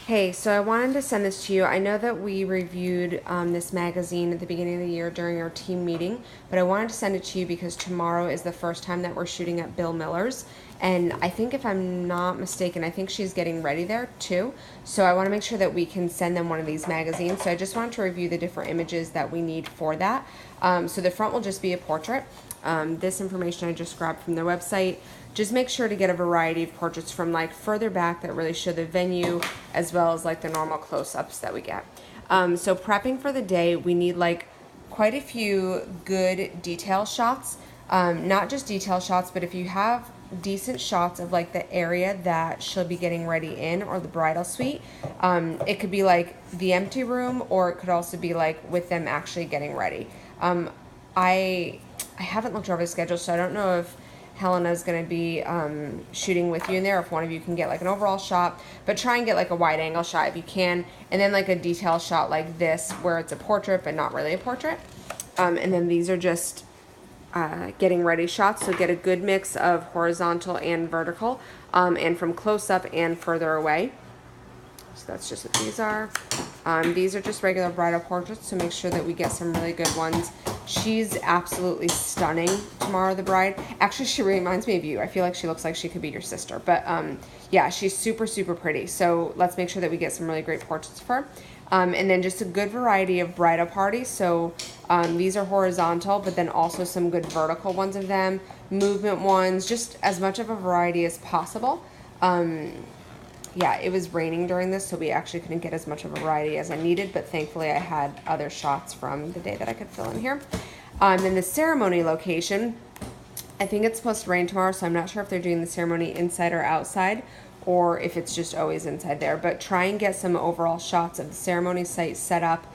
Hey, so I wanted to send this to you. I know that we reviewed this magazine at the beginning of the year during our team meeting, but I wanted to send it to you because tomorrow is the first time that we're shooting at Bill Miller's. And I think, if I'm not mistaken, I think she's getting ready there too. So I want to make sure that we can send them one of these magazines. So I just wanted to review the different images that we need for that. So the front will just be a portrait. This information I just grabbed from their website. Just make sure to get a variety of portraits from like further back that really show the venue, as well as like the normal close-ups that we get. So prepping for the day, we need like quite a few good detail shots. Not just detail shots, but if you have decent shots of like the area that she'll be getting ready in, or the bridal suite, it could be like the empty room, or it could also be like with them actually getting ready. I haven't looked over the schedule, so I don't know if Helena's going to be shooting with you in there, if one of you can get like an overall shot, but try and get like a wide angle shot if you can, and then like a detail shot like this where it's a portrait but not really a portrait. And then these are just getting ready shots, so get a good mix of horizontal and vertical, and from close up and further away. So that's just what these are. These are just regular bridal portraits, so make sure that we get some really good ones. She's absolutely stunning tomorrow, the bride. Actually, she reminds me of you. I feel like she looks like she could be your sister. But yeah, she's super, super pretty. So let's make sure that we get some really great portraits of her. And then just a good variety of bridal parties. So these are horizontal, but then also some good vertical ones of them, movement ones, just as much of a variety as possible. Yeah, it was raining during this, so we actually couldn't get as much of a variety as I needed, but thankfully I had other shots from the day that I could fill in here. Then the ceremony location, I think it's supposed to rain tomorrow, so I'm not sure if they're doing the ceremony inside or outside, or if it's just always inside there, but try and get some overall shots of the ceremony site set up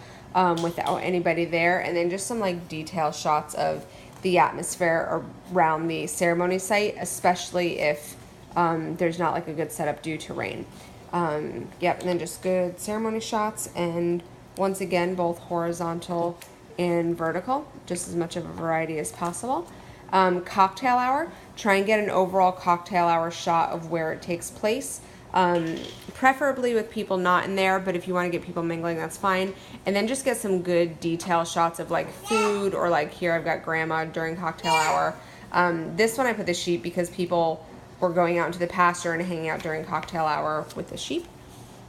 without anybody there, and then just some like detail shots of the atmosphere around the ceremony site, especially if there's not like a good setup due to rain. Yep, and then just good ceremony shots, and once again, both horizontal and vertical, just as much of a variety as possible. Cocktail hour, try and get an overall cocktail hour shot of where it takes place, preferably with people not in there, but if you want to get people mingling, that's fine. And then just get some good detail shots of like food, or like here I've got grandma during cocktail hour. This one I put the sheep because people were going out into the pasture and hanging out during cocktail hour with the sheep.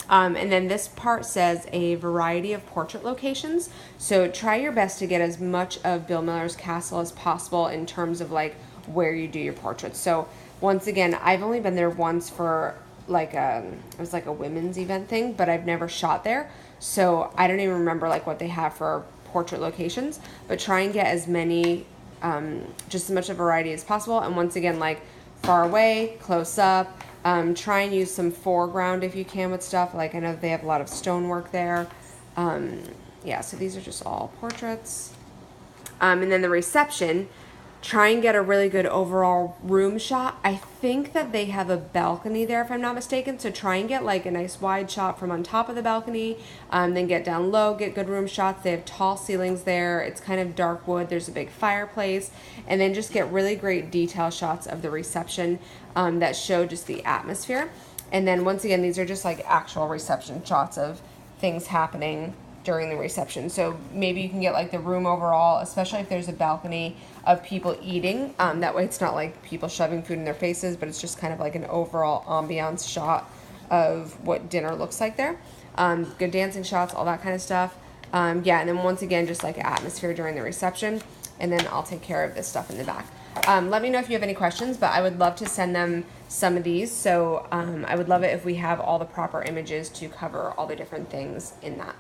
And then this part says a variety of portrait locations. So try your best to get as much of Bill Miller's castle as possible in terms of like where you do your portraits. So once again, I've only been there once for like it was like a women's event thing, but I've never shot there. So I don't even remember like what they have for portrait locations, but try and get as many, just as much of a variety as possible. And once again, like far away, close up. Try and use some foreground if you can with stuff. Like I know they have a lot of stonework there. Yeah, so these are just all portraits. And then the reception, try and get a really good overall room shot. I think that they have a balcony there, if I'm not mistaken. So try and get like a nice wide shot from on top of the balcony. Then get down low, get good room shots. They have tall ceilings there. It's kind of dark wood. There's a big fireplace. And then just get really great detail shots of the reception that show just the atmosphere. And then once again, these are just like actual reception shots of things happening during the reception. So maybe you can get like the room overall, especially if there's a balcony of people eating. That way it's not like people shoving food in their faces, but it's just kind of like an overall ambiance shot of what dinner looks like there. Good dancing shots, all that kind of stuff. Yeah, and then once again, just like atmosphere during the reception. And then I'll take care of this stuff in the back. Let me know if you have any questions, but I would love to send them some of these. So I would love it if we have all the proper images to cover all the different things in that.